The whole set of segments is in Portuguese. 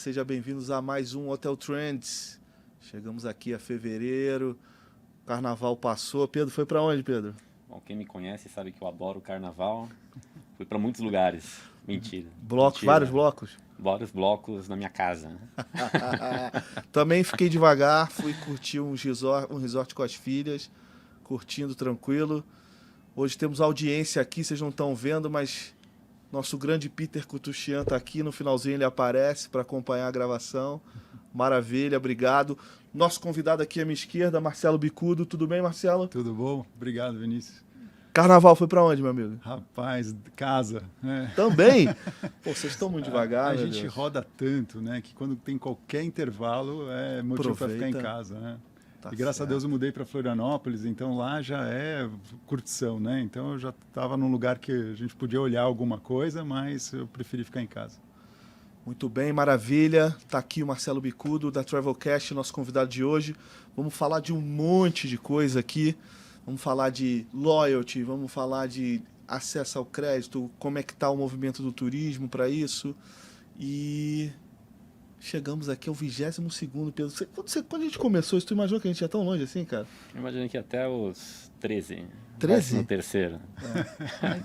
sejam bem-vindos a mais um Hotel Trends. Chegamos aqui a fevereiro, o carnaval passou. Pedro, foi para onde, Pedro? Bom, quem me conhece sabe que eu adoro o carnaval. Fui para muitos lugares. Mentira. Blocos, Mentira. vários blocos? Vários blocos na minha casa. Também fiquei devagar, fui curtir um resort com as filhas, curtindo tranquilo. Hoje temos audiência aqui, vocês não estão vendo, mas nosso grande Peter Kutuchian está aqui, no finalzinho ele aparece para acompanhar a gravação. Maravilha, obrigado. Nosso convidado aqui à minha esquerda, Marcelo Bicudo. Tudo bem, Marcelo? Tudo bom? Obrigado, Vinícius. Carnaval foi para onde, meu amigo? Rapaz, casa. Né? Também? Pô, vocês estão muito devagar, A gente roda tanto, né? Que quando tem qualquer intervalo é motivo para ficar em casa, né? Tá e graças certo. a Deus eu mudei para Florianópolis, então lá já é curtição, né? Então eu já estava num lugar que a gente podia olhar alguma coisa, mas eu preferi ficar em casa. Muito bem, maravilha. Tá aqui o Marcelo Bicudo da Travelcast, nosso convidado de hoje. Vamos falar de um monte de coisa aqui. Vamos falar de loyalty, vamos falar de acesso ao crédito, como é que está o movimento do turismo para isso. E chegamos aqui ao 22º, Pedro. Quando a gente começou isso, tu imaginou que a gente ia tão longe assim, cara? Eu imaginei que até os 13. 13? No terceiro.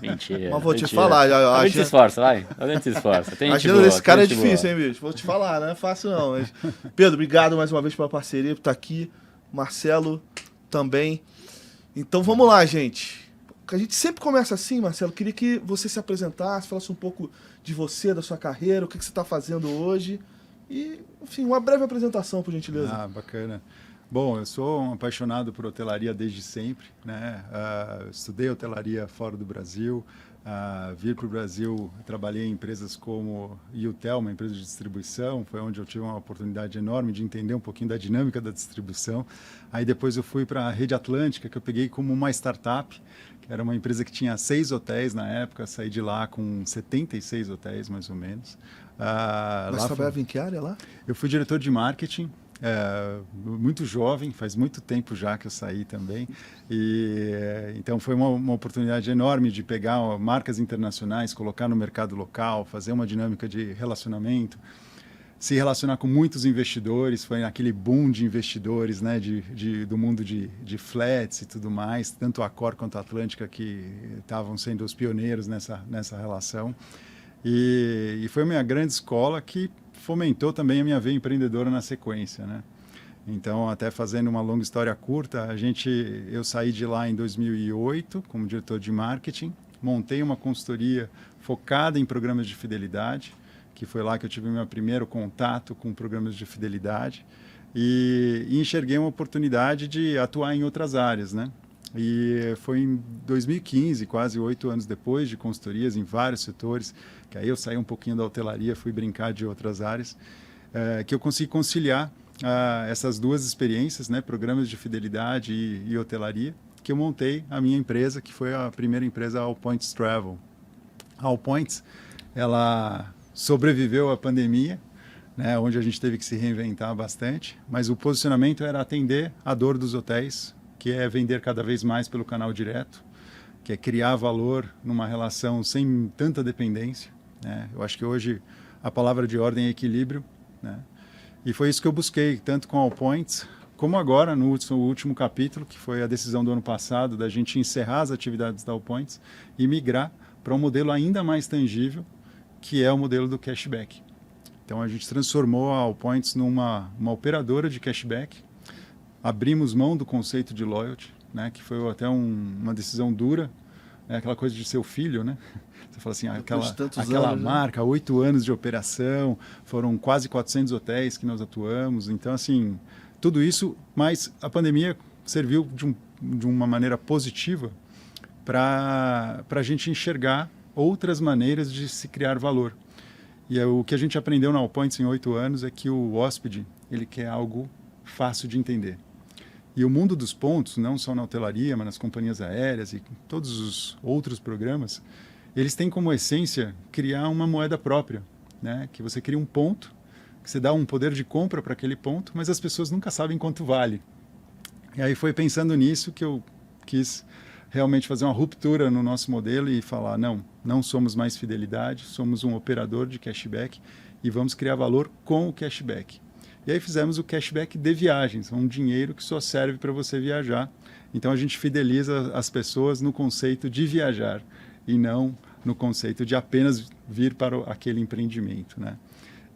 Mentira. Mas vou te mentira. falar. A gente se esforça, vai. A gente se esforça. Tem A gente agenda boa, desse cara é tem gente difícil, boa. hein, bicho? Vou te falar, não é fácil não. Mas... Pedro, obrigado mais uma vez pela parceria, por estar aqui. Marcelo também. Então vamos lá, gente. A gente sempre começa assim, Marcelo. Queria que você se apresentasse, falasse um pouco de você, da sua carreira, o que você está fazendo hoje. E, enfim, uma breve apresentação, por gentileza. Ah, bacana. Bom, eu sou um apaixonado por hotelaria desde sempre, né? Estudei hotelaria fora do Brasil. Vir para o Brasil, trabalhei em empresas como Yutel, uma empresa de distribuição, foi onde eu tive uma oportunidade enorme de entender um pouquinho da dinâmica da distribuição. Aí depois eu fui para a Rede Atlântica, que eu peguei como uma startup, que era uma empresa que tinha 6 hotéis na época, saí de lá com 76 hotéis, mais ou menos. Mas trabalhava em que área lá? Eu fui diretor de marketing. Muito jovem, faz muito tempo já que eu saí também, e então foi uma oportunidade enorme de pegar marcas internacionais, colocar no mercado local, fazer uma dinâmica de relacionamento, se relacionar com muitos investidores, foi aquele boom de investidores, né, do mundo de flats e tudo mais, tanto a Accor quanto a Atlântica que estavam sendo os pioneiros nessa relação, e foi uma grande escola que fomentou também a minha veia empreendedora na sequência, né? Então, até fazendo uma longa história curta, eu saí de lá em 2008 como diretor de marketing, montei uma consultoria focada em programas de fidelidade, que foi lá que eu tive meu primeiro contato com programas de fidelidade, e enxerguei uma oportunidade de atuar em outras áreas, né? E foi em 2015, quase 8 anos depois, de consultorias em vários setores, que aí eu saí um pouquinho da hotelaria, fui brincar de outras áreas, que eu consegui conciliar essas duas experiências, né, programas de fidelidade e hotelaria, que eu montei a minha empresa, que foi a primeira empresa, a All Points Travel. A All Points, ela sobreviveu à pandemia, né, onde a gente teve que se reinventar bastante, mas o posicionamento era atender a dor dos hotéis, que é vender cada vez mais pelo canal direto, que é criar valor numa relação sem tanta dependência, né? Eu acho que hoje a palavra de ordem é equilíbrio, né? E foi isso que eu busquei, tanto com a All Points, como agora no último capítulo, que foi a decisão do ano passado, da gente encerrar as atividades da All Points e migrar para um modelo ainda mais tangível, que é o modelo do cashback. Então a gente transformou a All Points numa operadora de cashback, abrimos mão do conceito de loyalty, né, que foi até uma decisão dura, aquela coisa de seu filho, né? Você fala assim, aquela marca, 8 anos de operação, foram quase 400 hotéis que nós atuamos, então assim, tudo isso, mas a pandemia serviu de uma maneira positiva para a gente enxergar outras maneiras de se criar valor. E o que a gente aprendeu na All Points em 8 anos é que o hóspede, ele quer algo fácil de entender. E o mundo dos pontos, não só na hotelaria, mas nas companhias aéreas e todos os outros programas, eles têm como essência criar uma moeda própria, né? Que você cria um ponto, que você dá um poder de compra para aquele ponto, mas as pessoas nunca sabem quanto vale. E aí foi pensando nisso que eu quis realmente fazer uma ruptura no nosso modelo e falar, não somos mais fidelidade, somos um operador de cashback e vamos criar valor com o cashback. E aí fizemos o cashback de viagens, um dinheiro que só serve para você viajar. Então a gente fideliza as pessoas no conceito de viajar e não no conceito de apenas vir para aquele empreendimento, né?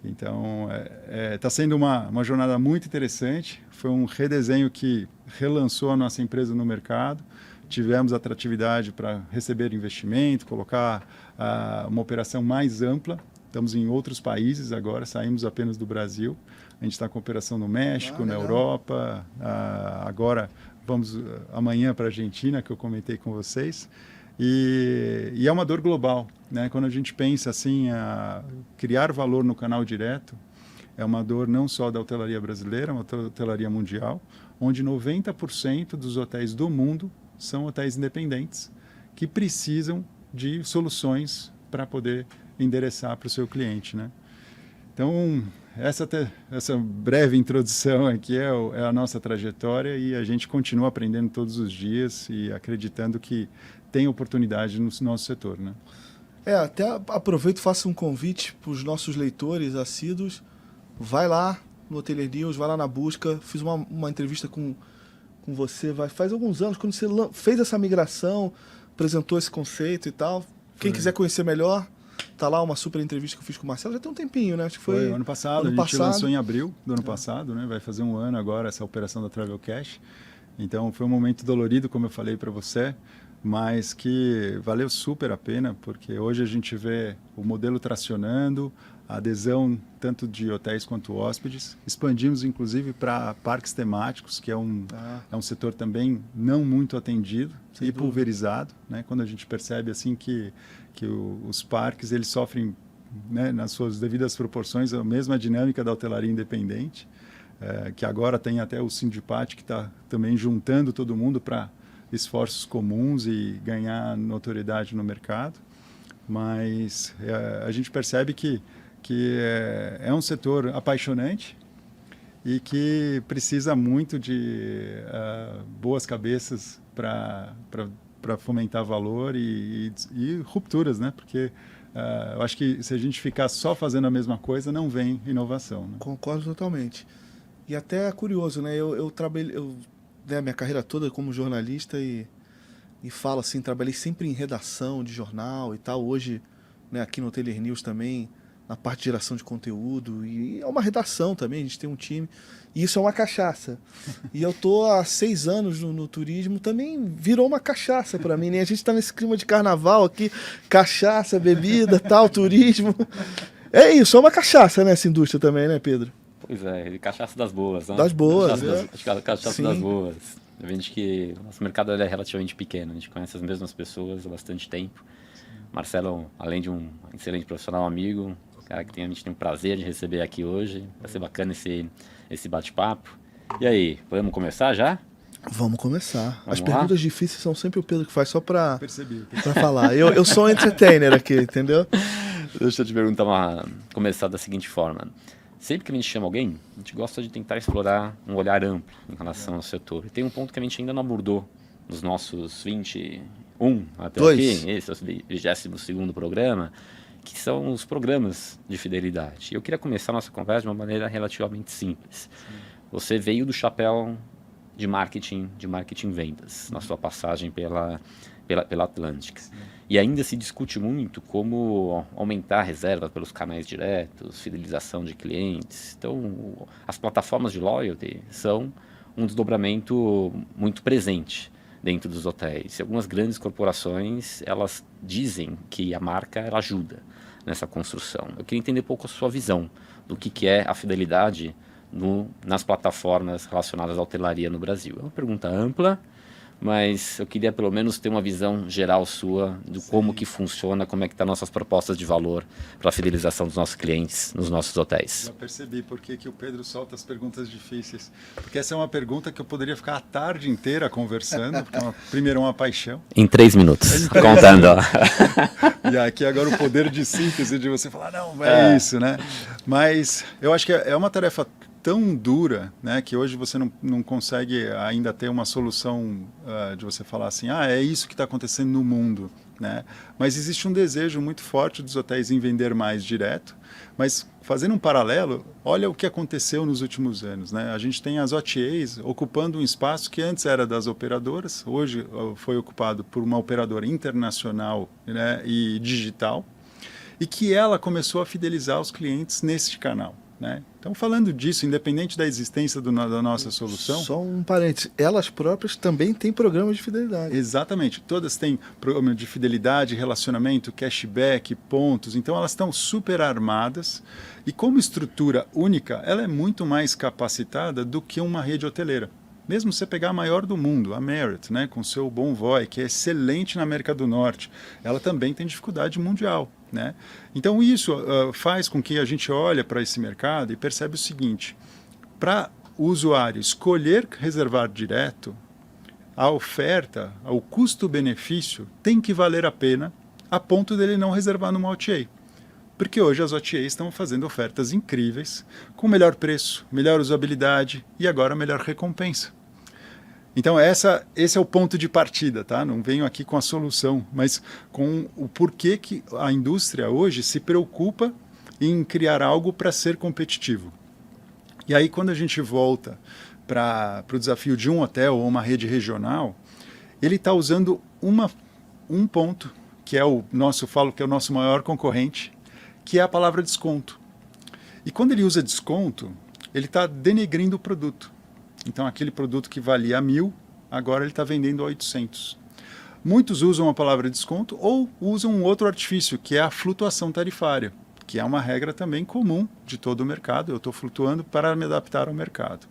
Então está sendo uma jornada muito interessante. Foi um redesenho que relançou a nossa empresa no mercado. Tivemos atratividade para receber investimento, colocar uma operação mais ampla. Estamos em outros países agora, saímos apenas do Brasil. A gente está com operação no México, na Europa. Agora vamos amanhã para a Argentina, que eu comentei com vocês. E é uma dor global, né? Quando a gente pensa assim, criar valor no canal direto, é uma dor não só da hotelaria brasileira, uma hotelaria mundial, onde 90% dos hotéis do mundo são hotéis independentes que precisam de soluções para poder endereçar para o seu cliente, né? Então, essa breve introdução aqui é a nossa trajetória e a gente continua aprendendo todos os dias e acreditando que tem oportunidade no nosso setor, né? Até aproveito e faço um convite para os nossos leitores assíduos. Vai lá no Hotelier News, vai lá na busca. Fiz uma entrevista com você, faz alguns anos, quando você fez essa migração, apresentou esse conceito e tal. Quem quiser conhecer melhor, tá lá uma super entrevista que eu fiz com o Marcelo. Já tem um tempinho, né? Acho que foi ano passado. A gente lançou em abril do ano passado, né? Vai fazer um ano agora essa operação da Travel Cash. Então foi um momento dolorido, como eu falei para você, mas que valeu super a pena, porque hoje a gente vê o modelo tracionando, a adesão tanto de hotéis quanto hóspedes. Expandimos, inclusive, para parques temáticos, que é um setor também não muito atendido e pulverizado, né? Quando a gente percebe assim que os parques eles sofrem, né, nas suas devidas proporções, a mesma dinâmica da hotelaria independente, que agora tem até o Sindipat, que está também juntando todo mundo para esforços comuns e ganhar notoriedade no mercado. Mas a gente percebe que é um setor apaixonante e que precisa muito de boas cabeças para fomentar valor e rupturas, né? Porque eu acho que se a gente ficar só fazendo a mesma coisa, não vem inovação, né? Concordo totalmente. E até é curioso, né? Eu trabalhei, né, minha carreira toda como jornalista e falo assim, trabalhei sempre em redação de jornal e tal. Hoje, né, aqui no Hotelier News também, na parte de geração de conteúdo, e é uma redação também, a gente tem um time, e isso é uma cachaça. E eu tô há 6 anos no turismo, também virou uma cachaça para mim, né? A gente tá nesse clima de carnaval aqui, cachaça, bebida, tal, turismo. É isso, é uma cachaça, né, essa indústria também, né, Pedro? Pois é, cachaça das boas, né? Das boas, cachaça das boas. A gente que o nosso mercado é relativamente pequeno, a gente conhece as mesmas pessoas há bastante tempo. Marcelo, além de um excelente profissional, amigo, cara que a gente tem o prazer de receber aqui hoje. Vai ser bacana esse bate-papo. E aí, podemos começar já? Vamos começar. Vamos As lá? perguntas difíceis são sempre o Pedro que faz, só para falar. Eu sou um entertainer aqui, entendeu? Deixa eu te começar da seguinte forma. Sempre que a gente chama alguém, a gente gosta de tentar explorar um olhar amplo em relação ao setor. E tem um ponto que a gente ainda não abordou nos nossos 21 até aqui, esse é o 22º programa, que são os programas de fidelidade. E eu queria começar a nossa conversa de uma maneira relativamente simples. Você veio do chapéu de marketing vendas, na sua passagem pela Atlântica. E ainda se discute muito como aumentar a reserva pelos canais diretos, fidelização de clientes. Então, as plataformas de loyalty são um desdobramento muito presente dentro dos hotéis. E algumas grandes corporações, elas dizem que a marca ela ajuda nessa construção. Eu queria entender um pouco a sua visão do que é a fidelidade nas plataformas relacionadas à hotelaria no Brasil. É uma pergunta ampla, mas eu queria pelo menos ter uma visão geral sua de como que funciona, como é que estão nossas propostas de valor para a fidelização dos nossos clientes nos nossos hotéis. Já percebi por que o Pedro solta as perguntas difíceis. Porque essa é uma pergunta que eu poderia ficar a tarde inteira conversando, porque primeiro é uma paixão. Em 3 minutos, contando. Ó. E aqui agora o poder de síntese de você falar, não, é isso, né? Mas eu acho que é uma tarefa tão dura, né, que hoje você não consegue ainda ter uma solução de você falar assim, é isso que está acontecendo no mundo, né? Mas existe um desejo muito forte dos hotéis em vender mais direto, mas fazendo um paralelo, olha o que aconteceu nos últimos anos, né? A gente tem as OTAs ocupando um espaço que antes era das operadoras, hoje foi ocupado por uma operadora internacional, né, e digital, e que ela começou a fidelizar os clientes nesse canal, né? Então, falando disso, independente da existência da nossa solução... Só um parênteses, elas próprias também têm programas de fidelidade. Exatamente, todas têm programa de fidelidade, relacionamento, cashback, pontos, então elas estão super armadas e como estrutura única, ela é muito mais capacitada do que uma rede hoteleira. Mesmo você pegar a maior do mundo, a Marriott, né, com seu Bonvoy, que é excelente na América do Norte, ela também tem dificuldade mundial, né? Então isso faz com que a gente olhe para esse mercado e percebe o seguinte, para o usuário escolher reservar direto, a oferta, o custo-benefício tem que valer a pena a ponto dele não reservar numa OTA. Porque hoje as OTAs estão fazendo ofertas incríveis, com melhor preço, melhor usabilidade e agora melhor recompensa. Então esse é o ponto de partida, tá? Não venho aqui com a solução, mas com o porquê que a indústria hoje se preocupa em criar algo para ser competitivo. E aí quando a gente volta para o desafio de um hotel ou uma rede regional, ele está usando um ponto, que é o nosso maior concorrente, que é a palavra desconto. E quando ele usa desconto, ele está denegrindo o produto. Então, aquele produto que valia 1.000, agora ele está vendendo a 800. Muitos usam a palavra desconto ou usam um outro artifício, que é a flutuação tarifária, que é uma regra também comum de todo o mercado. Eu estou flutuando para me adaptar ao mercado.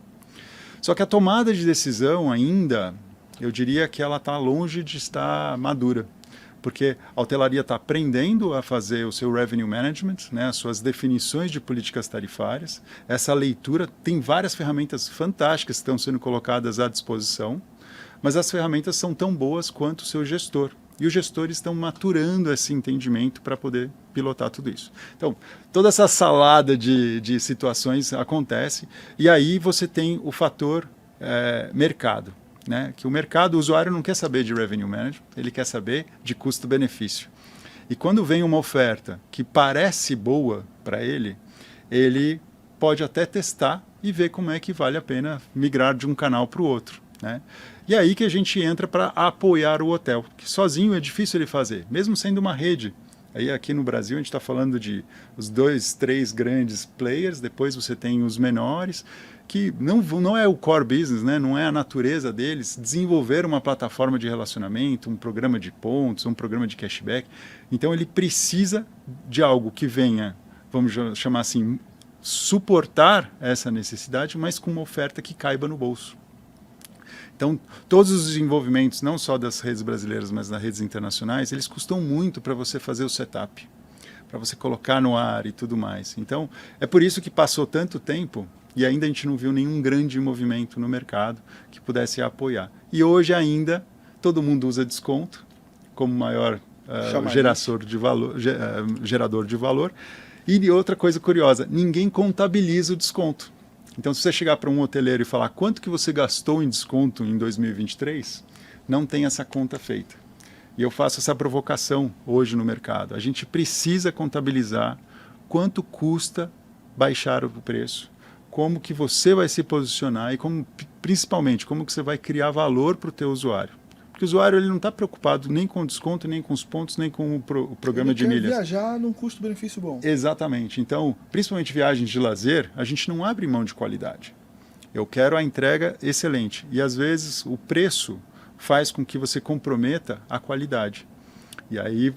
Só que a tomada de decisão ainda, eu diria que ela está longe de estar madura. Porque a hotelaria está aprendendo a fazer o seu revenue management, né, as suas definições de políticas tarifárias. Essa leitura tem várias ferramentas fantásticas que estão sendo colocadas à disposição, mas as ferramentas são tão boas quanto o seu gestor. E os gestores estão maturando esse entendimento para poder pilotar tudo isso. Então, toda essa salada de situações acontece, e aí você tem o fator mercado. Né, que o mercado, o usuário não quer saber de revenue management, ele quer saber de custo-benefício. E quando vem uma oferta que parece boa para ele, ele pode até testar e ver como é que vale a pena migrar de um canal para o outro. Né? E é aí que a gente entra para apoiar o hotel, que sozinho é difícil ele fazer, mesmo sendo uma rede. Aí aqui no Brasil a gente está falando de os 2, 3 grandes players, depois você tem os menores, que não é o core business, né? Não é a natureza deles desenvolver uma plataforma de relacionamento, um programa de pontos, um programa de cashback. Então ele precisa de algo que venha, vamos chamar assim, suportar essa necessidade, mas com uma oferta que caiba no bolso. Então, todos os desenvolvimentos, não só das redes brasileiras, mas das redes internacionais, eles custam muito para você fazer o setup, para você colocar no ar e tudo mais. Então, é por isso que passou tanto tempo e ainda a gente não viu nenhum grande movimento no mercado que pudesse apoiar. E hoje ainda, todo mundo usa desconto como maior gerador de valor. E outra coisa curiosa, ninguém contabiliza o desconto. Então, se você chegar para um hoteleiro e falar quanto que você gastou em desconto em 2023, não tem essa conta feita. E eu faço essa provocação hoje no mercado. A gente precisa contabilizar quanto custa baixar o preço, como que você vai se posicionar e principalmente como que você vai criar valor para o teu usuário. Porque o usuário ele não está preocupado nem com o desconto, nem com os pontos, nem com o programa de milhas. Ele quer viajar num custo-benefício bom. Exatamente. Então, principalmente viagens de lazer, a gente não abre mão de qualidade. Eu quero a entrega excelente. E, às vezes, o preço faz com que você comprometa a qualidade. E aí,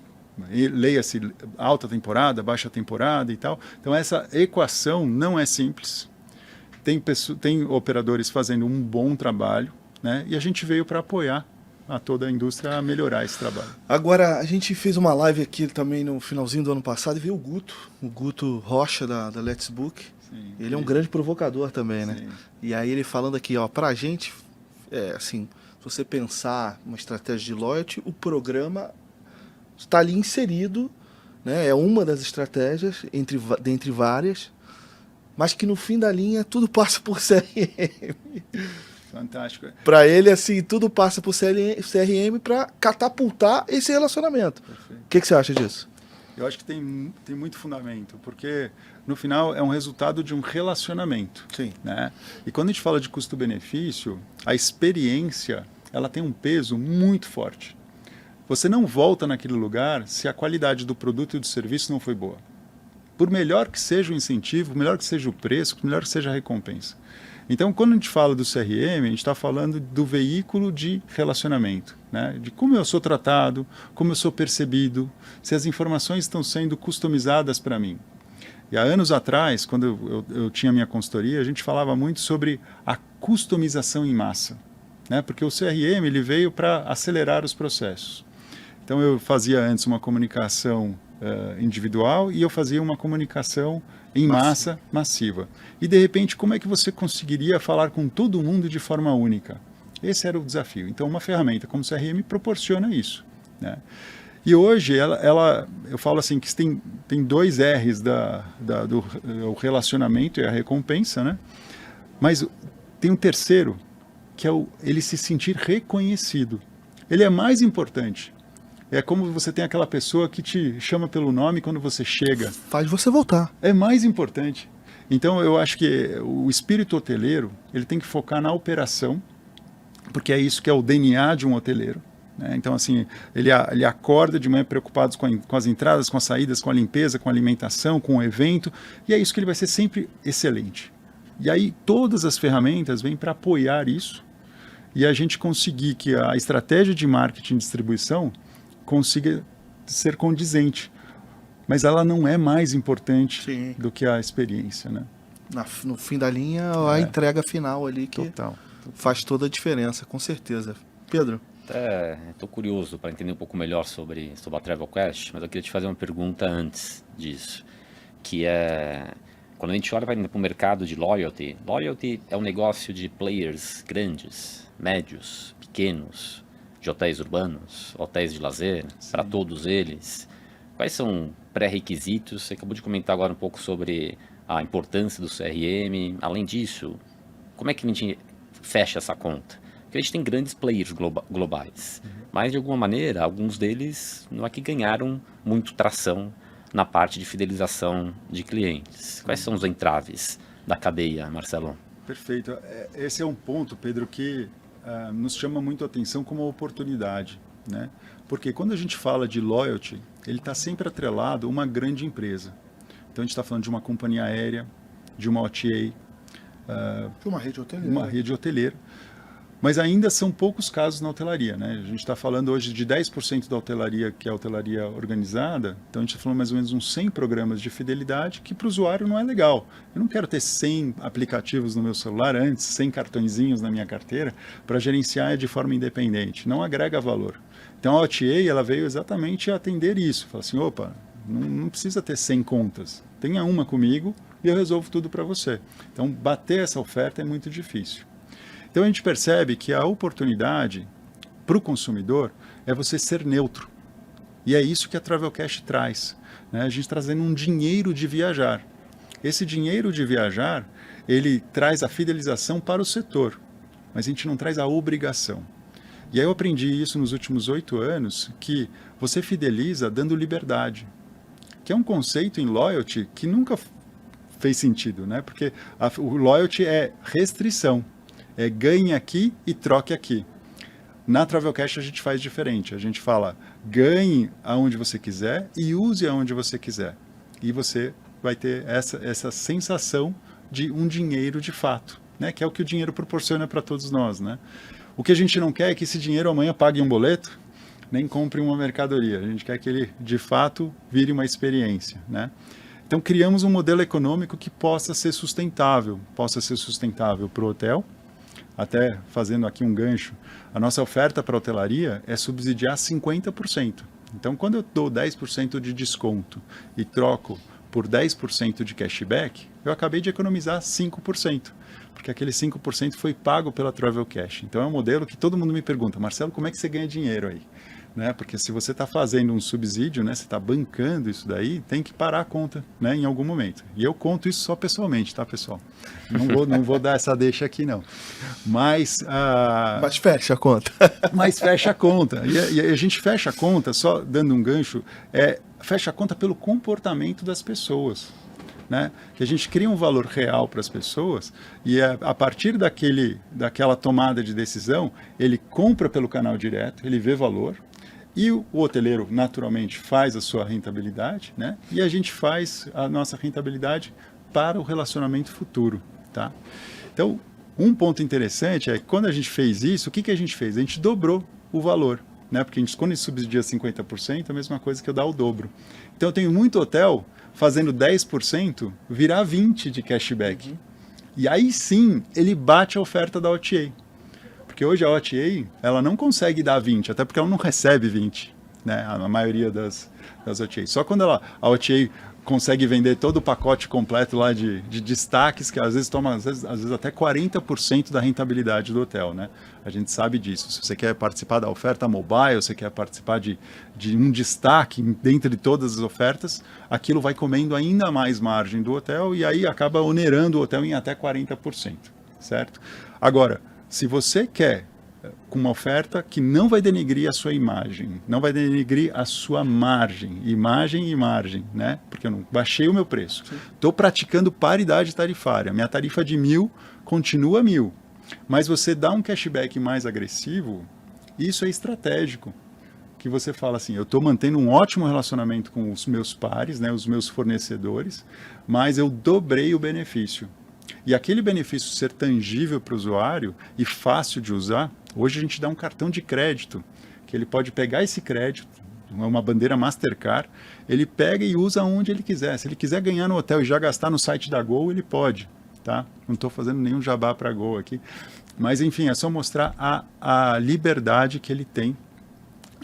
leia-se alta temporada, baixa temporada e tal. Então, essa equação não é simples. Tem operadores fazendo um bom trabalho, né? E a gente veio para apoiar a toda a indústria a melhorar esse trabalho. Agora, a gente fez uma live aqui também no finalzinho do ano passado e veio o Guto Rocha da Let's Book. Sim, ele é um grande provocador também, né? Sim. E aí ele falando aqui, ó, pra gente, assim, se você pensar uma estratégia de loyalty, o programa está ali inserido, né? É uma das estratégias, dentre várias, mas que no fim da linha tudo passa por CRM. Fantástico. Para ele, assim, tudo passa por CRM para catapultar esse relacionamento. O que você acha disso? Eu acho que tem muito fundamento, porque no final é um resultado de um relacionamento. Sim. Né? E quando a gente fala de custo-benefício, a experiência ela tem um peso muito forte. Você não volta naquele lugar se a qualidade do produto e do serviço não foi boa. Por melhor que seja o incentivo, melhor que seja o preço, melhor que seja a recompensa. Então, quando a gente fala do CRM, a gente está falando do veículo de relacionamento, né? De como eu sou tratado, como eu sou percebido, se as informações estão sendo customizadas para mim. E há anos atrás, quando eu tinha minha consultoria, a gente falava muito sobre a customização em massa, né? Porque o CRM ele veio para acelerar os processos. Então, eu fazia antes uma comunicação individual e eu fazia uma comunicação em massa, massiva. E, de repente, como é que você conseguiria falar com todo mundo de forma única? Esse era o desafio. Então, uma ferramenta como o CRM proporciona isso, né? E hoje, eu falo assim, que tem dois R's do relacionamento e a recompensa, né? Mas tem um terceiro, que é ele se sentir reconhecido. Ele é mais importante. É como você tem aquela pessoa que te chama pelo nome quando você chega. Faz você voltar. É mais importante. Então, eu acho que o espírito hoteleiro ele tem que focar na operação, porque é isso que é o DNA de um hoteleiro. Né? Então, assim, ele acorda de manhã preocupado com as entradas, com as saídas, com a limpeza, com a alimentação, com o evento, e é isso que ele vai ser sempre excelente. E aí, todas as ferramentas vêm para apoiar isso, e a gente conseguir que a estratégia de marketing e distribuição consiga ser condizente, mas ela não é mais importante Sim. do que a experiência, né? No fim da linha, a entrega final ali que Total. faz toda a diferença, com certeza. Pedro? Estou curioso para entender um pouco melhor sobre a TravelQuest, mas eu queria te fazer uma pergunta antes disso, que é, quando a gente olha para o mercado de loyalty é um negócio de players grandes, médios, pequenos, de hotéis urbanos, hotéis de lazer, para todos eles. Quais são pré-requisitos? Você acabou de comentar agora um pouco sobre a importância do CRM. Além disso, como é que a gente fecha essa conta? Porque a gente tem grandes players globais, mas de alguma maneira, alguns deles não é que ganharam muito tração na parte de fidelização de clientes. Quais são os entraves da cadeia, Marcelo? Perfeito. Esse é um ponto, Pedro, que nos chama muito a atenção como uma oportunidade, né? Porque quando a gente fala de loyalty, ele está sempre atrelado a uma grande empresa. Então a gente está falando de uma companhia aérea, de uma OTA, De uma rede hoteleira. uma rede hoteleira. Mas ainda são poucos casos na hotelaria, né? A gente está falando hoje de 10% da hotelaria, que é a hotelaria organizada. Então, a gente está falando mais ou menos uns 100 programas de fidelidade, que para o usuário não é legal. Eu não quero ter 100 aplicativos no meu celular antes, 100 cartõezinhos na minha carteira, para gerenciar de forma independente. Não agrega valor. Então, a OTA ela veio exatamente a atender isso. Fala assim, opa, não precisa ter 100 contas. Tenha uma comigo e eu resolvo tudo para você. Então, bater essa oferta é muito difícil. Então a gente percebe que a oportunidade para o consumidor é você ser neutro. E é isso que a TravelCash traz, né? A gente trazendo um dinheiro de viajar. Esse dinheiro de viajar, ele traz a fidelização para o setor, mas a gente não traz a obrigação. E aí eu aprendi isso nos últimos 8 anos, que você fideliza dando liberdade, que é um conceito em loyalty que nunca fez sentido, né? Porque o loyalty é restrição. É ganhe aqui e troque aqui. Na TravelCash a gente faz diferente. A gente fala ganhe aonde você quiser e use aonde você quiser. E você vai ter essa sensação de um dinheiro de fato, né? Que é o que o dinheiro proporciona para todos nós, né? O que a gente não quer é que esse dinheiro amanhã pague um boleto, nem compre uma mercadoria. A gente quer que ele de fato vire uma experiência, né? Então criamos um modelo econômico que possa ser sustentável para o hotel. Até fazendo aqui um gancho, a nossa oferta para a hotelaria é subsidiar 50%. Então, quando eu dou 10% de desconto e troco por 10% de cashback, eu acabei de economizar 5%, porque aquele 5% foi pago pela TravelCash. Então, é um modelo que todo mundo me pergunta, Marcelo, como é que você ganha dinheiro aí? né? Porque se você está fazendo um subsídio, né? Você está bancando isso daí, tem que parar a conta, né? Em algum momento. E eu conto isso só pessoalmente, tá, pessoal? Não vou dar essa deixa aqui, não. Mas fecha a conta. Mas fecha a conta. E a gente fecha a conta, só dando um gancho, fecha a conta pelo comportamento das pessoas. Né? Que a gente cria um valor real para as pessoas e a partir daquela tomada de decisão, ele compra pelo canal direto, ele vê valor e o hoteleiro naturalmente faz a sua rentabilidade, né? E a gente faz a nossa rentabilidade para o relacionamento futuro. Tá? Então, um ponto interessante é que quando a gente fez isso, o que a gente fez? A gente dobrou o valor. Né? Porque quando a gente subsidia 50%, é a mesma coisa que eu dar o dobro. Então, eu tenho muito hotel fazendo 10% virar 20% de cashback. Uhum. E aí sim, ele bate a oferta da OTA. Porque hoje a OTA, ela não consegue dar 20%, até porque ela não recebe 20%, né? A maioria das OTAs. Só quando a OTA consegue vender todo o pacote completo lá de destaques, que às vezes toma às vezes até 40% da rentabilidade do hotel, né? A gente sabe disso. Se você quer participar da oferta mobile, você quer participar de um destaque dentre todas as ofertas, aquilo vai comendo ainda mais margem do hotel e aí acaba onerando o hotel em até 40%, certo? Agora, se você quer com uma oferta que não vai denegrir a sua imagem, não vai denegrir a sua margem, né? Porque eu não baixei o meu preço. Estou praticando paridade tarifária. Minha tarifa de 1.000 continua 1.000. Mas você dá um cashback mais agressivo, isso é estratégico. Que você fala assim, eu estou mantendo um ótimo relacionamento com os meus pares, né, os meus fornecedores, mas eu dobrei o benefício. E aquele benefício ser tangível para o usuário e fácil de usar, hoje a gente dá um cartão de crédito, que ele pode pegar esse crédito, uma bandeira Mastercard, ele pega e usa onde ele quiser. Se ele quiser ganhar no hotel e já gastar no site da Gol, ele pode. Tá? Não estou fazendo nenhum jabá para a Gol aqui. Mas, enfim, é só mostrar a liberdade que ele tem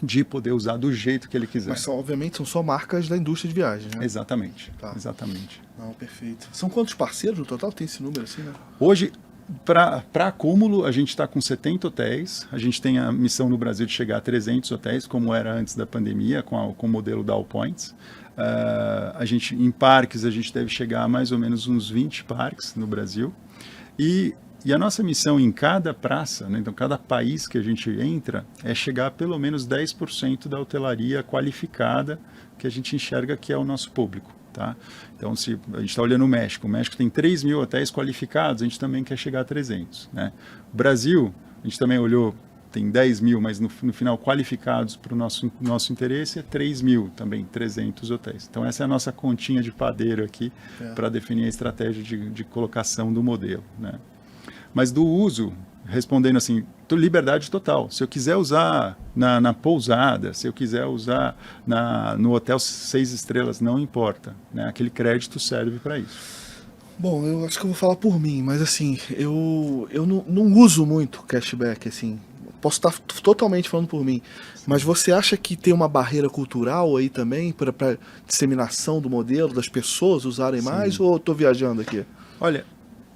de poder usar do jeito que ele quiser. Mas, obviamente, são só marcas da indústria de viagens, né? Exatamente. Tá. Exatamente. Não, perfeito. São quantos parceiros no total? Tem esse número assim, né? Hoje, para acúmulo, a gente está com 70 hotéis. A gente tem a missão no Brasil de chegar a 300 hotéis, como era antes da pandemia, com o modelo da All Points. Em parques, a gente deve chegar a mais ou menos uns 20 parques no Brasil. E a nossa missão em cada praça, né, então cada país que a gente entra, é chegar a pelo menos 10% da hotelaria qualificada que a gente enxerga que é o nosso público. Tá? Então, se a gente está olhando o México tem 3.000 hotéis qualificados, a gente também quer chegar a 300. Né? O Brasil, a gente também olhou, tem 10.000, mas no final qualificados para o nosso interesse é 3.000, também 300 hotéis. Então, essa é a nossa continha de padeiro aqui para definir a estratégia de colocação do modelo. Né? Mas do uso, respondendo assim, liberdade total. Se eu quiser usar na pousada, se eu quiser usar no hotel 6 estrelas, não importa. Né? Aquele crédito serve para isso. Bom, eu acho que eu vou falar por mim, mas assim, eu não uso muito cashback, assim. Posso estar totalmente falando por mim. Mas você acha que tem uma barreira cultural aí também para disseminação do modelo, das pessoas usarem mais, ou estou viajando aqui? Olha,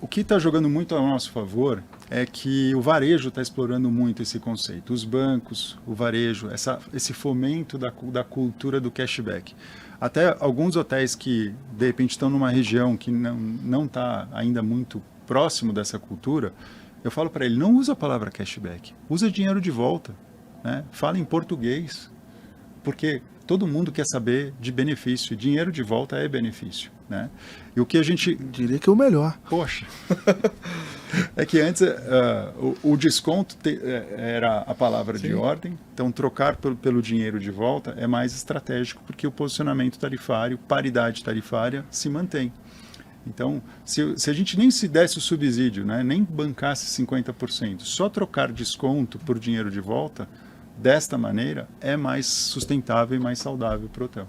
o que está jogando muito a nosso favor é que o varejo está explorando muito esse conceito. Os bancos, o varejo, esse fomento da cultura do cashback. Até alguns hotéis que, de repente, estão numa região que não está ainda muito próximo dessa cultura, eu falo para ele, não usa a palavra cashback, usa dinheiro de volta. Né? Fala em português, porque todo mundo quer saber de benefício, e dinheiro de volta é benefício. Né? E o que a gente... Diria que é o melhor. Poxa, é que antes o desconto era a palavra de ordem, então trocar pelo dinheiro de volta é mais estratégico, porque o posicionamento tarifário, paridade tarifária, se mantém. Então, se a gente nem se desse o subsídio, né, nem bancasse 50%, só trocar desconto por dinheiro de volta, desta maneira, é mais sustentável e mais saudável para o hotel.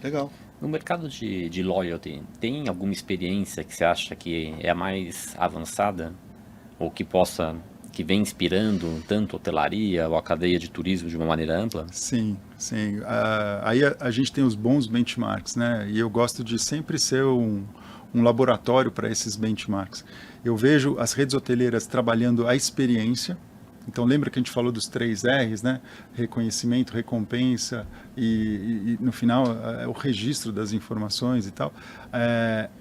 Legal. No mercado de loyalty, tem alguma experiência que você acha que é a mais avançada? Ou que vem inspirando tanto a hotelaria ou a cadeia de turismo de uma maneira ampla? Sim, sim. Aí a gente tem os bons benchmarks, né? E eu gosto de sempre ser um laboratório para esses benchmarks. Eu vejo as redes hoteleiras trabalhando a experiência, Então, lembra que a gente falou dos 3 R's, né? Reconhecimento, recompensa e no final, o registro das informações e tal.